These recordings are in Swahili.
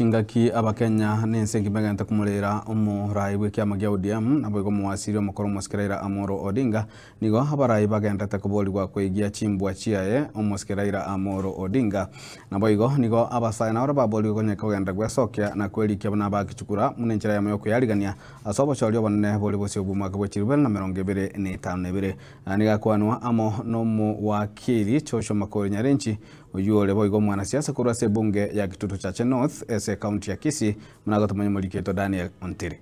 Chingaki abakenya nense ngimeganta kumurira umurai w'ikiama gia ODM nabo igo muwasiri omukoro Mosqueraira Amolo Odinga nigo abarai bagendete kuboligwa kwigia chimbwa chiaye Mosqueraira Amolo Odinga nabo igo nigo abasai na baboligwa konyeka kugenda gwesokia na kwelikia bana bakichukura munenjira ya moyo kuyarigania asobo chorio bonne boli bose obumaka bwechirwe na 25 nigakwanwa amo nomu wakiri chosho makori nyarenchi uyole boigo mwana siasa kurase bunge ya Kitutu Chache North ese county ya Kisii munagotumanya muliketo Daniel Ontiri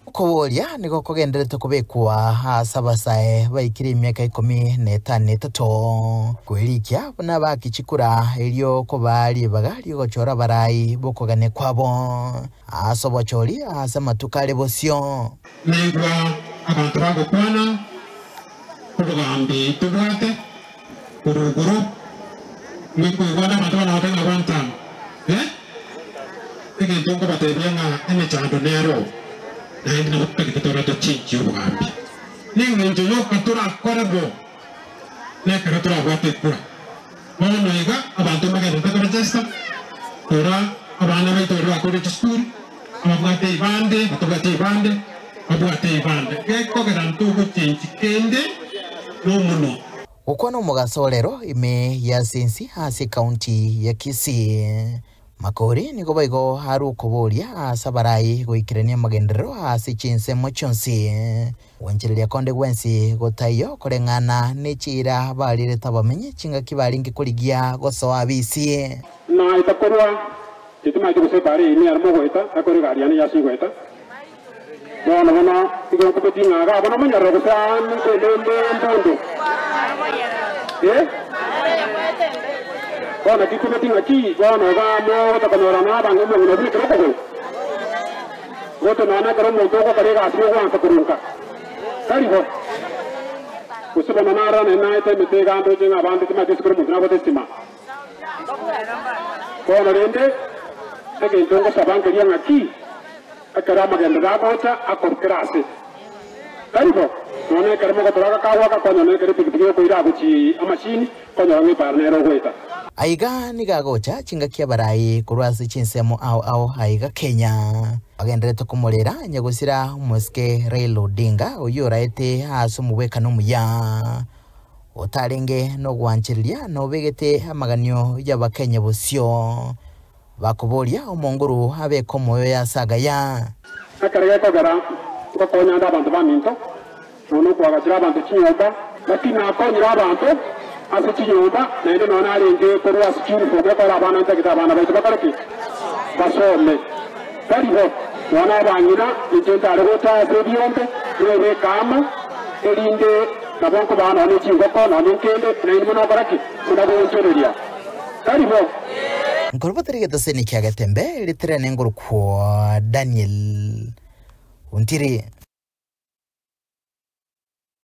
Kubolia niko kugenderete kubekwa asabasae baikire imyaka 13 kwelikia bana bakichikura elio kobali bagali gochora barai bokogane kwabo asobochori asema tukale bosio nengwa abantu bagokwana kugambi tubate kuruguru mwikuigwana matwana watenga wanta igentongo batebianga emechando nero naindi nakuka kitora to chinchi ugambi ningenjo yokatura korebo nekaratura bwate kura mono iga abantu magenda takarejesta ora abana baitorwa kuri school abagate ibande abwate ibande geko garantu guchinchi kende no muno Ukwana umugasolero ime ya sensi hasi county ya Kisii makori niko baigo haru kubolia asabarai goikirenia magendero hasi chinse mochonsi wanjiriria konde gwensi gotayo korengana nechira balire tabamenye chinga kibalingi kuligia goso abisi na itakorwa kituma kibuse bari ni armo goita akore gariani ya sigweta bona tigo kupetinga ga bona munyaro gusana ndende ndondo bona kikupetinga ki bona ga mo takonora na bango mo no bikro ko goto na karo mo to ko kare ga asio wa takurunka kariho usibona na rana na ite mitega ndo jenga bandi tima diskro mo na ko testima bona rende tege ndongo sabange yang aki akara magenda gota akorkrase kariho none karimo gotoraga kawa ka konya ne kare pikipiki ko ira guchi amashini konya ngi parnero goita aiga nigagocha chinga kia barai kurwasi chinsemo au aiga Kenya agenderete kumurira nyagusira Mosqueraira Odinga uyuraite asumubeka numuya otarenge no gwanchiriria no begete amaganyo y'abakenya bosio bakubolia omonguru abeko moyo ya saga ya akarega kogara ko konya ndabantu baminto nono kwagachira abantu chinyota lakini akonyira abantu asichinyota nende nona alenge korwa sikiri fobe kora abana ntakita abana baitu bakareki basome kariho nona banyira igenda arigota sebiombe rebe kama elinde nabonko bana ne chingoko na nkende nende mono kareki kudagonchereria kariho Ngorbaterige taseni kiagatembe litrene nguru kwa Daniel Ontiri